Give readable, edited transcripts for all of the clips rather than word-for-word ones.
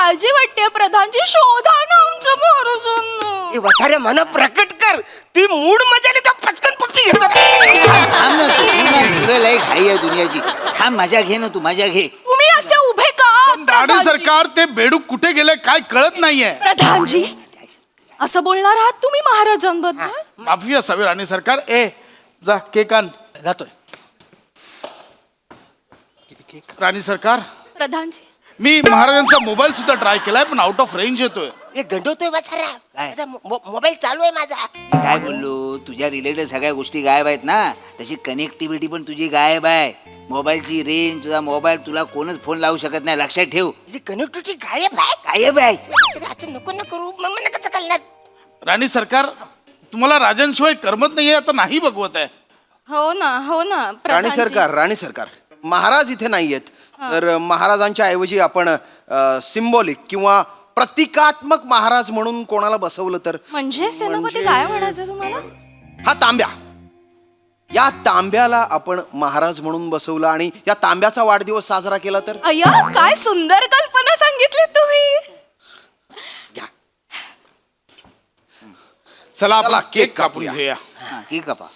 काळजी वाटते प्रधानजी. शोधा ना आमच्या महाराजांना. वसाऱ्या मना प्रकट कर. ती मूड मध्ये आली तर पचकन पप्पी घेतो. थांब ना तू, मी नाही, तुला लई घाई आहे दुनियाची. थांब, मजा घे ना तू, मजा घे. तुम्ही असे उभे का राणे प्रधानजी? सरकार, ते बेडूक कुठे गेले काय कळत नाहीये. प्रधानजी असं बोलणार आहात तुम्ही महाराजांबद्दल? माफी असावी राणे सरकार. ए जा केक आण. जातोय. राणी सरकार, प्रधानजी मी महाराजांचा मोबाईल सुद्धा ट्राय केलाय पण आउट ऑफ रेंज येतोय. हे गंडवतोय वसाऱ्या. काय? माझा मोबाईल चालू आहे माझा. मी काय बोललो, तुझ्या रिलेटेड सगळ्या गोष्टी गायब आहेत ना, तशी कनेक्टिव्हिटी पण तुझी गायब आहे. मोबाईलची रेंज, तुझा मोबाईल, तुला कोणच फोन लावू शकत नाही, लक्षात ठेव. कनेक्टिव्हिटी गायब आहे. गायब आहे. आता नको ना करू. मग मला कसं कळणार? राणी सरकार, तुम्हाला राजांशिवाय करमत नाहीये आता नाही बघवत आहे. हो ना राणी प्रधानजी. सरकार, राणी सरकार, महाराज इथे नाहीयेत, तर महाराजांच्या ऐवजी आपण सिम्बॉलिक किंवा प्रतिकात्मक महाराज म्हणून कोणाला बसवलं तर? म्हणजे सेनापती काय म्हणायचं तुम्हाला? हा तांब्या, या तांब्याला आपण महाराज म्हणून बसवलं आणि या तांब्याचा वाढदिवस साजरा केला तर? अय्या काय सुंदर कल्पना सांगितली तुम्ही. चला चला, आपण केक कापून घेऊया. हा, की कपा.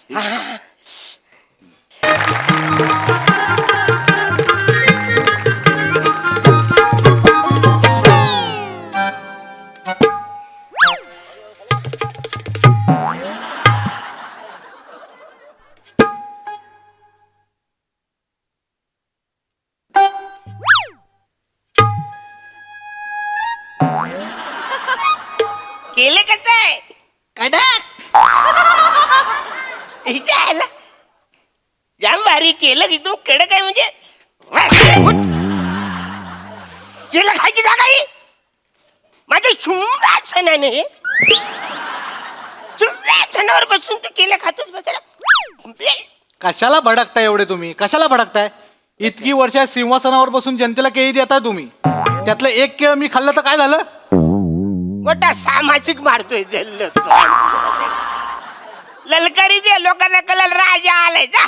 केले कसं आहे कडक. इथे आला जाम भारी केलं एकदम कडक आहे. म्हणजे केलं खायची जागा ही माझ्या शुंगासनाने. शुंगासनावर बसून तू केलं खातोस बसायला. कशाला भडकताय एवढे तुम्ही? कशाला भडकताय? इतकी वर्ष सिंहासनावर बसून जनतेला केळी देताय तुम्ही, त्यातलं एक केळ मी खाल्लं तर काय झालं? मोठा सामाजिक मारतोय जल्ल ललकारी दे लोकांना कळलं राजा आलाय. जा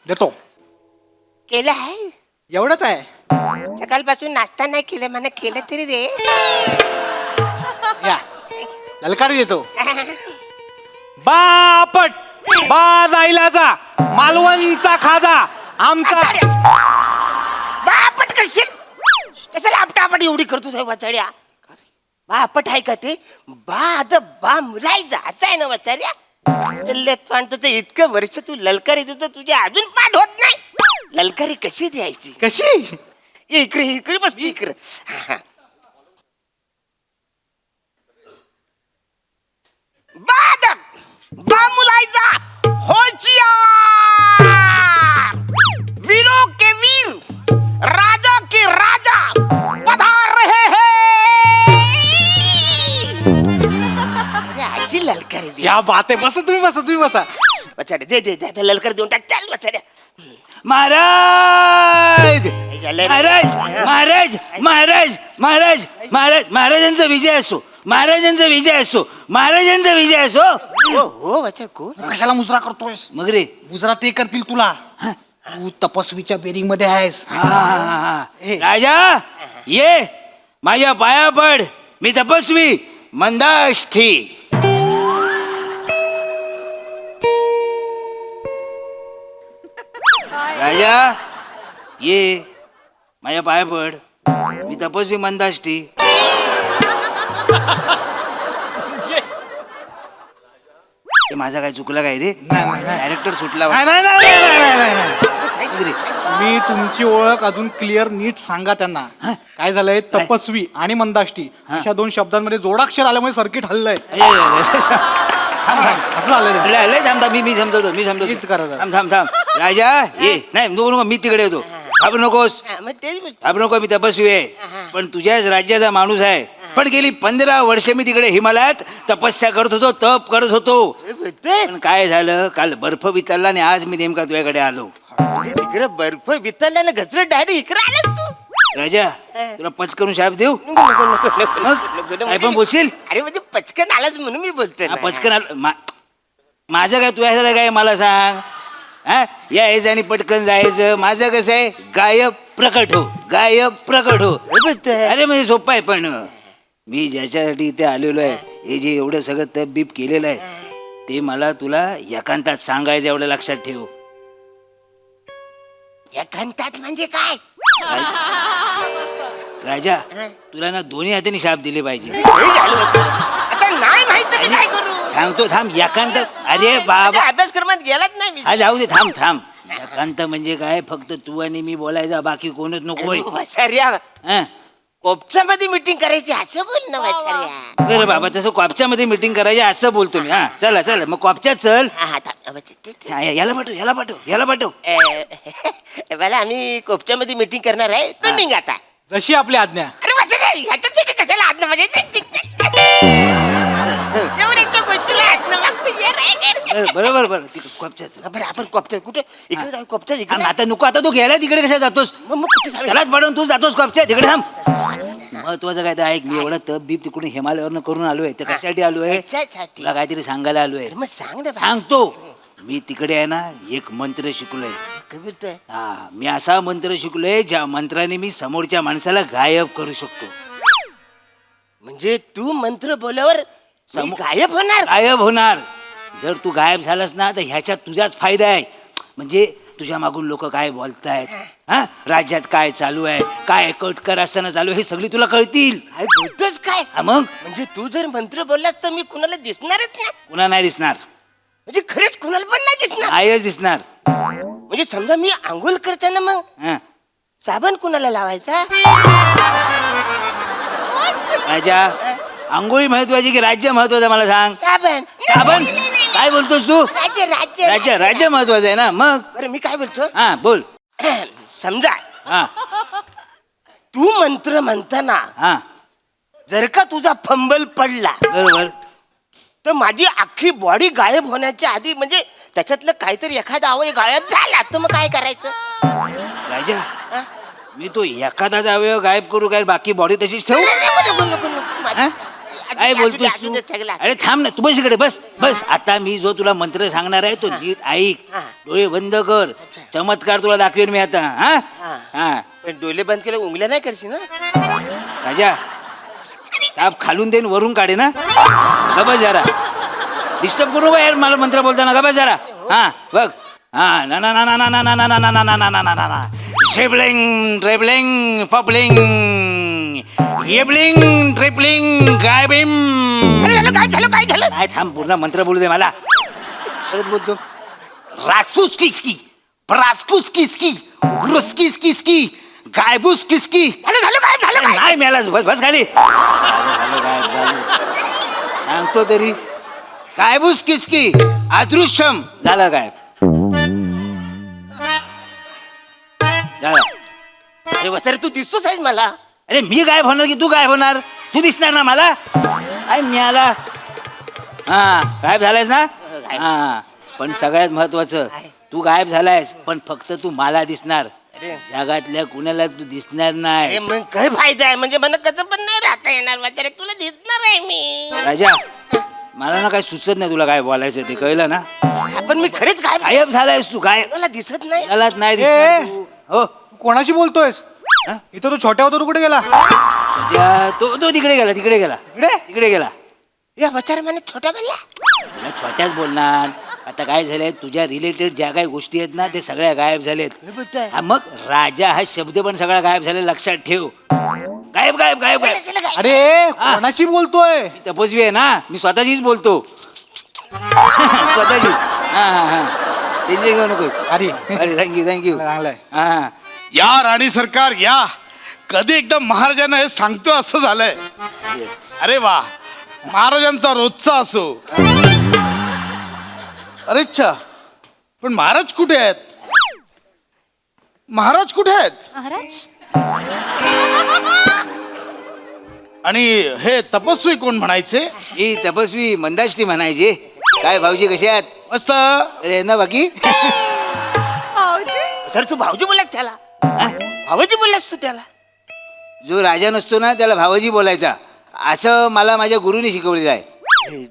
देतो. केलं आहे एवढंच आहे. सकाळपासून नाश्ता नाही केलं मला. केलं तरी रे. या ललकारी देतो. बापट बा जाईलाचा मालवणचा खाजा आमचा. बापट करशील कशाला आपटापट एवढी करतो साहेब वाचाड्या? बापट आहे का ते? बा मुलायचा आहे ना वाचाड्या. तुझं इतकं वर्ष तू ललकारी देतो, तुझ्या अजून पाठ होत नाही. ललकारी कशी द्यायची? कशी? इकडे इकडे बस इकडे. बा मुलायचा होशियार, वीरों के वीर, राजा के राजा पधार रहे हैं. अशी ललकारी दे. या बात आहे. बसा तुम्ही, बसा तुम्ही, बसा. बचाडे दे दे दे ललकारी देऊन टाक. चाल बचाड्या. महाराज महाराज महाराज महाराज महाराज महाराज महाराजांचा विजय असो, महाराजांचा विजय असो, महाराजांचा विजय असो. हो हो बचाड कोण? कशाला मुजरा करतोयस? मग रे, मुजरा ते करतील तुला. तू तपस्वीच्या बेरिंग मध्ये आहेस. राजा ये माझ्या पाया पड. मी तपस्वी मंदाष्ठी. राजा ये माझ्या पाया पड. मी तपस्वी मंदाष्टी. हे माझा काय चुकलं काय रे? डायरेक्टर सुटला नाही, नाही, नाही, नाही, नाही, नाही, नाही. काय रे? मी तुमची ओळख अजून क्लिअर नीट सांगा त्यांना. काय झालंय, तपस्वी आणि मंदाष्टी अशा दोन शब्दांमध्ये जोडाक्षर आल्यामुळे सर्किट हल्लंय. असं झालंय. लय थांब थांब, मी समजवतो, मी समजवतो. नीट करा जरा. थांब थांब थांब. राजा ये. नाही नको नको, मी तिकडे येतो. घाबरू नकोस, मग तेच बोलतो. घाबरू नको. मी तपस्वी आहे पण तुझ्याच राज्याचा माणूस आहे. पण गेली 15 वर्ष मी तिकडे हिमालयात तपस्या करत होतो, तप करत होतो. पण काय झालं, काल बर्फ वितरला आणि आज मी नेमका तुझ्याकडे आलो. तिकडे बर्फ वितरल्यानं घसरत डायरेक्ट इकडे आला तू. राजा तुला पचकरून शाप देऊ? नको. काय पण बोलशील? अरे म्हणजे पचकन आलाच म्हणून मी बोलतोय हा, ना. पचकन माझं काय तुझ्यासारखं काय मला सांग. हा यायचं आणि पटकन जायचं. माझं कसं आहे, गायब प्रकट हो, गायब प्रकट हो. अरे म्हणजे सोपं आहे. पण मी ज्याच्यासाठी इथे आलेलो आहे, हे जे एवढं सगळं तप बीप केलेलं आहे, ते मला तुला एकांतात सांगायचं, एवढं लक्षात ठेव. एकांतात म्हणजे काय? राजा, तुला ना दोन्ही हाताने शाप दिले पाहिजे. हे झालं वचन. आता नाही माहित तर मी काय करू? सांगतो थांब. एकांत, अरे माझ्या बाबा, अभ्यासक्रमात गेलाच नाही मी. हा जाऊ दे, थांब थांब. एकांत म्हणजे काय, फक्त तू आणि मी बोलायचा, बाकी कोणच नकोय. वाचार्या हा कोपच्यामध्ये मीटिंग करायची असं बोल ना वाचार्या. बरं बाबा, तसं कॉपच्यामध्ये मीटिंग करायची असं बोलतो मी. हा चला चला, मग कॉपच्यात चल. हा, हा, हा, याला पाठव, याला पाठव, याला पाठव. मला आम्ही कोपच्यामध्ये मीटिंग करणार आहे, तू निघ आता. जशी आपली आज्ञा. अरे वाचार्या ह्याच्यासाठी कशाला आज्ञा म्हणजे एवढ्याच्या गोष्टीला आज्ञा मागतो ये रे. बरोबर बरं, तिकडे कॉपच्यात चल. बरं आपण कोपच्यात कुठे इकडे जाऊ कोपच्यात हा, इकडे. आता नको, आता तू गेला तिकडे कशा जातोस? मग कुठे जाऊ? त्यालाच पाठवून तू जातोस कॉपच्या तिकडे. थांब. महत्वाचं काय तर ऐक, मी एवढा तप बीप तिकडून हिमालयावरनं करून आलोय. तर कशासाठी आलोय? कशासाठी? तुला काहीतरी सांगायला आलोय. मग सांग ना. सांगतो. मी तिकडे आहे ना, एक मंत्र शिकलोय. काय बोलतोय? हा, मी असा मंत्र शिकलोय ज्या मंत्राने मी समोरच्या माणसाला गायब करू शकतो. म्हणजे तू मंत्र बोल्यावर मी समो- गायब होणार? गायब होणार. जर तू गायब झालास ना, तर ह्याच्यात तुझाच फायदा आहे. म्हणजे तुझ्या मागून लोक काय बोलतायत, हा राज्यात काय चालू आहे, काय कटकर असताना चालू आहे, हे सगळी तुला कळतील. काय बोलतोस काय? हा, मग म्हणजे तू जर मंत्र बोललास तर मी कुणाला दिसणारच नाही. कुणा नाही दिसणार, म्हणजे खरंच कुणाला पण नाही दिसणार. नाहीच दिसणार. म्हणजे समजा मी आंघोळ करताना मग हा. साबण कुणाला लावायचा? राजा, आंघोळी महत्वाची की राज्य महत्वाचं, मला सांग. साबण. साबण? काय बोलतोस तू? राज्य राज्य राज्य, राज्य महत्वाचं आहे ना. मग बरं मी काय बोलतो? हा बोल. समजा हा तू मंत्र म्हणताना हा जर का तुझा फंबल पडला बरोबर. तर माझी अख्खी बॉडी गायब होण्याच्या आधी, म्हणजे त्याच्यातलं काहीतरी एखादा अवयव गायब झाला तर मग काय करायचं? राजा, हा? मी तो एखादाच अवयव गायब करू काय, बाकी बॉडी तशीच ठेवू? नको, नको, नको. माझी- हा? असू काय दे, बोलतोस असू तू? दे सगळं. अरे थांब ना, तू बस इकडे, बस बस. आता मी जो तुला मंत्र सांगणार आहे तो नीट ऐक. हा. डोळे बंद कर. चमत्कार तुला दाखवेन मी आता. हा हा. हा पण डोळे बंद केले उंगल्या नाही करशील ना? राजा, साप खालून देईन वरून काढे ना. गबस जरा, डिस्टर्ब करू नका यार मला मंत्र बोलताना. गबस जरा. हा बघ. हा ना ना ना ना ना ना ना ना ना ना ना ना ना ना ना ना शेबलिंग ट्रेबलिंग पपलिंग येबलिंग ट्रिपलिंग गायबिंग. अरे झालं काय झालं काय झालं? काय थांब, पूर्ण मंत्र बोलू दे मला. परत बोलतो. रासूस किसकी, प्रास्कुस किसकी, ब्रुस्किस किसकी, गायबूस किसकी. झालं झालं काय झालं काय? नाही मिळाला. बस बस खाली. सांगतो तरी. गायबूस किसकी, अदृश्यम. झालं काय? झालं. अरे वसरे तू दिसतोस आहेस मला. अरे मी गायब होणार की तू गायब होणार? तू दिसणार ना मला. काय मिळाला? हा गायब झालायस ना. हा पण सगळ्यात महत्वाचं, तू गायब झालायस पण फक्त तू मला दिसणार. अरे. जगातल्या कुणाला तू दिसणार अरे नाही. मग काय फायदा आहे? म्हणजे मला कसं पण नाही राहता येणार. वसरे तुला दिसणार आहे मी. राजा, मला ना काय सुचत नाही तुला काय बोलायचं ते, कळलं ना. आपण मी खरेच गायब गायब झालायस तू. गायब मला दिसत नाही. मलाच नाही दिसणार तू. हो तू कोणाशी बोलतोय? हा? इथं तो छोट्या होता, तू कुठे गेला? तो तो तिकडे गेला, तिकडे गेला, तिकडे गेला. या वचार मला छोटा बोलला. तुला छोट्याच बोलणार. आता काय झालंय, तुझ्या रिलेटेड ज्या काही गोष्टी आहेत ना ते सगळ्या गायब झालेत. काय बोलतोय? हा, मग राजा हा शब्द पण सगळा गायब झाले, लक्षात ठेव. गायब गायब गायब गायब. झालं काय? अरे कोणाशी बोलतोय? मी तपस्वी आहे ना, मी स्वतःचीच बोलतो. स्वतःची. हा हा हा टेन्शन घेऊ नकोस. अरे अरे थँक्यू थँक्यू. चांगलंय. हा या राणी सरकार या. कधी एकदा महाराजांना हे सांगतो असं झालंय. अरे वा, महाराजांचा रोजचा असो. अरे अच्छा, पण महाराज कुठे आहेत? महाराज कुठे आहेत? महाराज आणि हे तपस्वी कोण म्हणायचे? ही तपस्वी मंदाश्री म्हणायची. काय भाऊजी कसे आहात? मस्त. अरे ना बाकी सर तू भाऊजी बोलास त्याला? भाऊजी बोललास तू त्याला? जो राजा नसतो ना त्याला भावजी बोलायचा, असं मला माझ्या गुरुने शिकवलेलं आहे.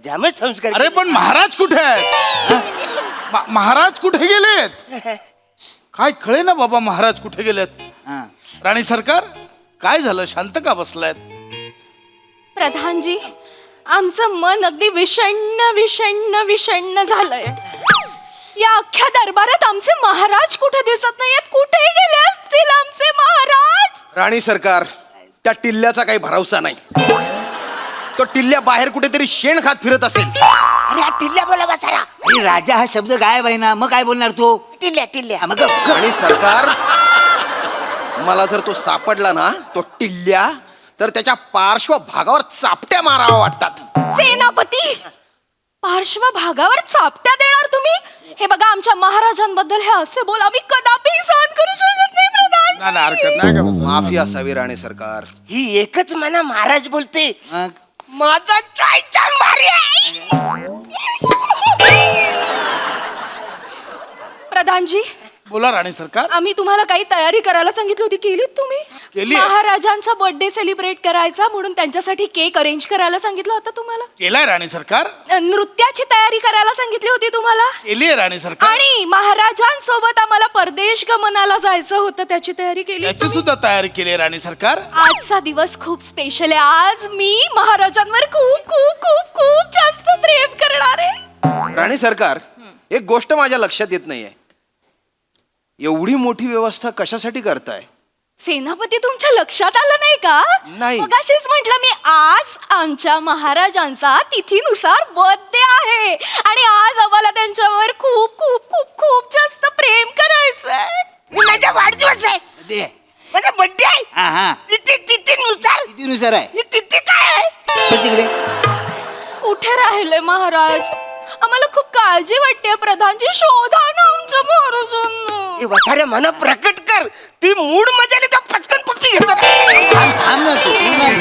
जामच संस्कार. अरे पण महाराज कुठे आहेत? महाराज कुठे गेलेत? काय कळे ना बाबा, महाराज कुठे गेलेत? हा. राणी सरकार, काय झालं? शांत का बसलायत? प्रधानजी, आमचं मन अगदी विषण्ण विषण्ण विषण्ण झालंय. या अख्ख्या दरबारात आमचे महाराज कुठे दिसत नाहीयेत. कुठे गेले असतील आमचे महाराज? राणी सरकार, त्या टिल्ल्याचा काही भरवसा नाही. तो टिल्ल्या बाहेर कुठेतरी शेण खात फिरत असेल. अरे हा टिल्ल्या बोला बसारा. अरे राजा हा शब्द गायब आहे ना, मग काय बोलणार तो? टिल्ल्या टिल्ल्या. हा, मग राणी सरकार, मला जर तो सापडला ना, तो टिल्ल्या, तर त्याच्या पार्श्वभागावर चापट्या मारावा वाटतात. सेनापती, पार्श्वभागावर चापट्या देणार तुम्ही? हे बघा, आमच्या महाराजांबद्दल हे असे बोल आम्ही कदापि सहन करू शकत नाही. नाही, हरकत नाही का बस. माफी असावी राणी सरकार. ही एकच म्हणा महाराज बोलते. मग माझा चायचा मारी आहे. प्रधानजी, बोला राणी सरकार. आम्ही तुम्हाला काही तयारी करायला सांगितली होती, केलीत तुम्ही? केलीये. महाराजांचा बर्थडे सेलिब्रेट करायचा म्हणून त्यांच्यासाठी केक अरेंज करायला सांगितलं होतं तुम्हाला. केलाय राणी सरकार. नृत्याची तयारी करायला सांगितली होती तुम्हाला. केलीये राणी सरकार. आणि महाराजांसोबत आम्हाला परदेश गमनाला जायचं होतं, त्याची तयारी केली. याची सुद्धा तयारी केली आहे राणी सरकार. आजचा दिवस खूप स्पेशल आहे. आज मी महाराजांवर खूप खूप खूप खूप जास्त प्रेम करणार आहे. राणी सरकार, एक गोष्ट माझ्या लक्षात येत नाहीये. एवढी मोठी व्यवस्था कशासाठी करताय? सेनापती, तुमच्या लक्षात आलं नाही का? नाही. मगाशीच म्हटलं मी, आज आमच्या महाराजांचा तिथीनुसार बर्थडे आहे आणि आज आम्हाला त्यांच्यावर खूप खूप खूप खूप जास्त प्रेम करायचंय. माझा वाढदिवस आहे. दे. माझा बर्थडे आहे. हा हा, तिथे नुसार. कितीनुसार आहे? ही तिथे काय आहे? बस इकडे. कुठे राहिले महाराज? आम्हाला खूप काळजी वाटते. प्रधानजी, शोधा ना आमच्या महाराजांना. हे वसाऱ्या मना प्रकट कर. ती मूड मध्ये आली तर पचकन पप्पी घेतो. थांब थांब ना तू नाही.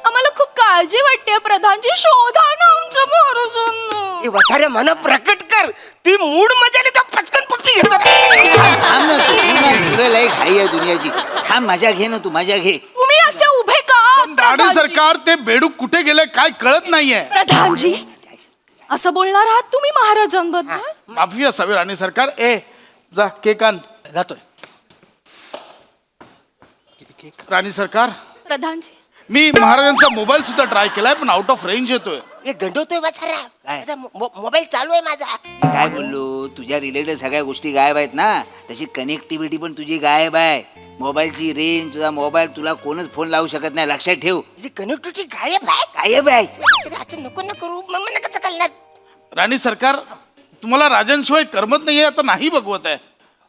आम्हाला खूप काळजी वाटते. प्रधानजी, शोधा ना आमच्या महाराजांना. हे वसाऱ्या मना प्रकट कर. ती मूड मध्ये आली तर पचकन पप्पी घेतो. थांब ना तू नाही. तुला लई घाई आहे दुनियाची. थांब, माझ्या घे ना तू, माझ्या घे. तुम्ही असे उभे का? राणी प्रधानजी? सरकार, ते बेडूक कुठे गेले काय कळत नाहीये. प्रधानजी, असं बोलणार आहात तुम्ही महाराजांबद्दल? माफी असावी राणी सरकार. ए जा, केक आण. जातोय. राणी सरकार, प्रधानजी, मी महाराजांचा मोबाईल सुद्धा ट्राय केलाय, पण आउट ऑफ रेंज येतोय. हे गंडवतोय वसाऱ्या. काय? माझा मोबाईल चालू आहे माझा. मी काय बोललो, तुझ्या रिलेटेड सगळ्या गोष्टी गायब आहेत ना, तशी कनेक्टिव्हिटी पण तुझी गायब आहे. मोबाईलची रेंज, तुझा मोबाईल, तुला कोणच फोन लावू शकत नाही, लक्षात ठेव. ही कनेक्टिव्हिटी गायब आहे. गायब आहे. आता नको ना करू. मग मला कसं कळणार? राणी सरकार, तुम्हाला राजांशिवाय करमत नाहीये, आता नाही बघवत आहे.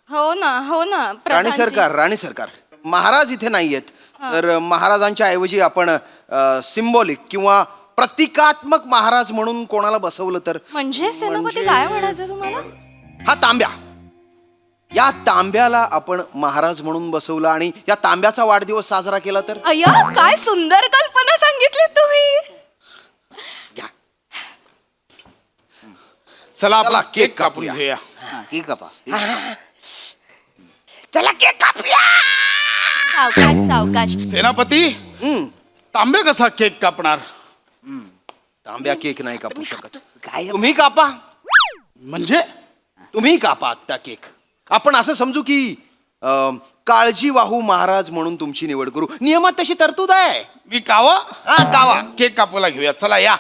हो ना, हो ना. राणी प्रधानजी. सरकार, राणी सरकार, महाराज इथे नाहीयेत, तर महाराजांच्या ऐवजी आपण सिम्बॉलिक किंवा प्रतिकात्मक महाराज म्हणून कोणाला बसवलं तर? म्हणजे सेनापती, काय म्हणायचं तुम्हाला? हा तांब्या, या तांब्याला आपण महाराज म्हणून बसवलं आणि या तांब्याचा वाढदिवस साजरा केला तर? अय्या, काय सुंदर कल्पना सांगितली तुम्ही. चला चला, आपण केक कापून घेऊया. हा, की कपा. चला केक कापूया. सावकाश सावकाश. सेनापती, तांब्या कसा केक कापणार? तांब्या केक नाही कापू शकत. काय तुम्ही कापा. म्हणजे तुम्ही कापा आत्ता केक. आपण असं समजू की काळजीवाहू महाराज म्हणून तुमची निवड करू. नियमात तशी तरतूद आहे. मी कावा? हा, कावा. केक कापायला घेऊया. चला या.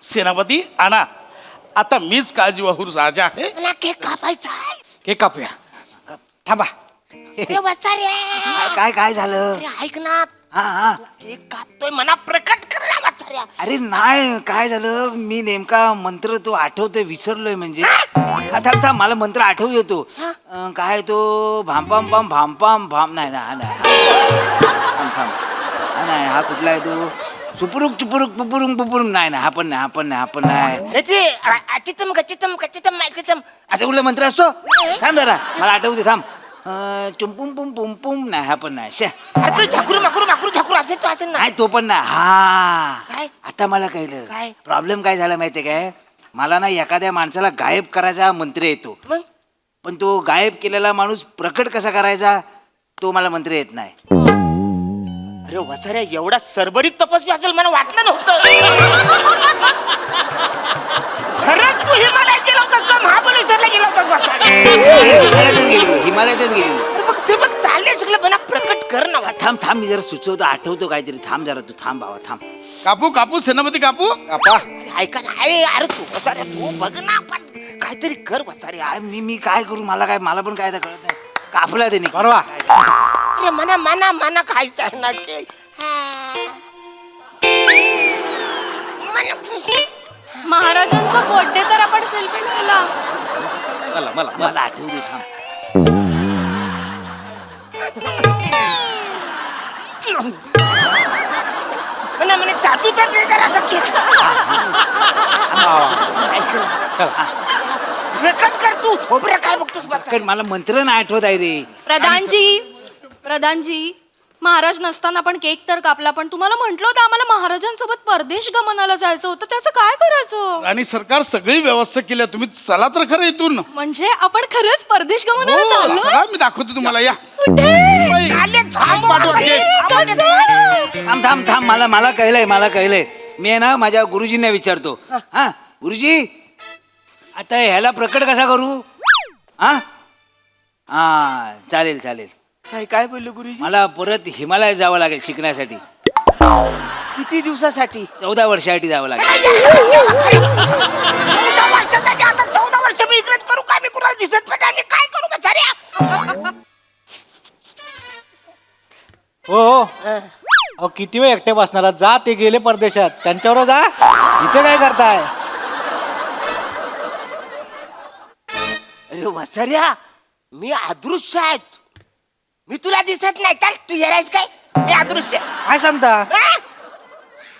सेनापती, आणा. आता मीच काळजीवाहू राजा आहे. मला केक कापायचा आहे. केक कापूया. थांबा. अरे वसाऱ्या. काय काय झालं? अरे ऐक ना. हा हा. केक कापतोय, मना प्रकट कर ना वसाऱ्या. अरे नाही, काय झालं, मी नेमका मंत्र तो आठवतोय, विसरलोय म्हणजे. हा, थांब थांब, मला मंत्र आठवू देतो. काय तो भामपाम पाम भामपाम भाम, नाही ना, हा नाही. थांब थांब, हा नाही, हा कुठला आहे तो? चुपुरुक चुपुरुक पुपुरुंग पुपुरुंग, नाही ना, हा पण नाही, हा पण नाही, हा पण नाही. चितम चितम चितम चितम. असं कुठला मंत्र असतो? थांब जरा, मला आठवू दे, थांब. चुंपुम पुम पुम पुम, नाही, हा पण नाही. शे, अरे तू झाकरू माकरू माकरू झाकरू असेल तो असेल ना. नाही, तो पण नाही. हा, काय? आता मला कळलं. काय? प्रॉब्लेम काय झाला माहितीये काय? मला ना एखाद्या माणसाला गायब करायचा मंत्र येतो, मग पण तो गायब केलेला माणूस प्रकट कसा करायचा तो मला मंत्र येत नाही. अरे वसाऱ्या, एवढा सरभरीत तपस्वी असेल मला वाटलं नव्हतं. खरंच तू हिमालयात गेला होतास का महाबळेश्वरला गेला होतास वाचाड्या? हिमालयातच गेलेलो. अरे बघ ते बघ चालले सगळं बना प्रकट कर ना वाचा. थांब थांब, मी जरा सुचवतो, आठवतो काहीतरी. थांब जरा, तू थांब बाबा, थांब. कापू कापू सेनापती कापू. कापा. ऐका ना अरे तू वाचाड्या तू बघ ना पण काहीतरी कर वाचाड्या. मी काय करू, मला पण काय आता कळत नाही. कापला त्याने. बरोबर. अरे मना मना मना खायचं आहे ना ते. महाराजांचा बर्थडे तर आपण सेलिब्रेट केला. मला आठवू दे, थांब. मना मना चाटू तर दे जरा केक. प्रकट कर तू खोबऱ्या काय बघतोस कारण मला मंत्र नाही आठवत आहे रे. प्रधानजी महाराज नसताना आपण केक तर कापला, पण तुम्हाला म्हटलं होतं आम्हाला महाराजांसोबत परदेश गमनाला जायचं होतं, त्याचं काय करायचं? आणि सरकार सगळी व्यवस्था केली आहे. तुम्ही चला तर खरं इथून. म्हणजे आपण खरंच परदेश गमनाला हो, चाललो? चला, मी दाखवतो तुम्हाला. या कुठे? आले थांब पाठवा केक. थांब थांब थांब, मला कळलंय. मी आहे ना माझ्या गुरुजींना विचारतो. हा गुरुजी, आता ह्याला प्रकट कसा करू? हा चालेल. काय बोललो गुरुजी? मला परत हिमालयात जावं लागेल शिकण्यासाठी. किती दिवसासाठी? 14 वर्षासाठी जावं लागेल. 14 वर्षासाठी? आता 14 वर्ष मी इकडेच करू का? मी कुणाला दिसत पण नाही. मी काय करू बचाऱ्या? हो अहो किती वेळ एकटे बसणार? जा, ते गेले परदेशात, त्यांच्यावर जा. इथे काय करताय? अरे वसर्या, मी अदृश्य आहे. मी तुला दिसत नाही तर तू येरायस काय? मी अदृश्य. काय सांगता? हा?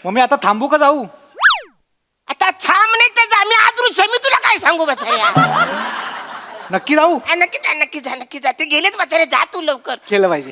मग मी आता थांबू का जाऊ? आता थांब नाही तर जा. मी अदृश्य. मी तुला काय सांगू बचाऱ्या? नक्की जाऊ? नक्की जा. ते गेलेच बचारे. जा तू लवकर. केलं पाहिजे.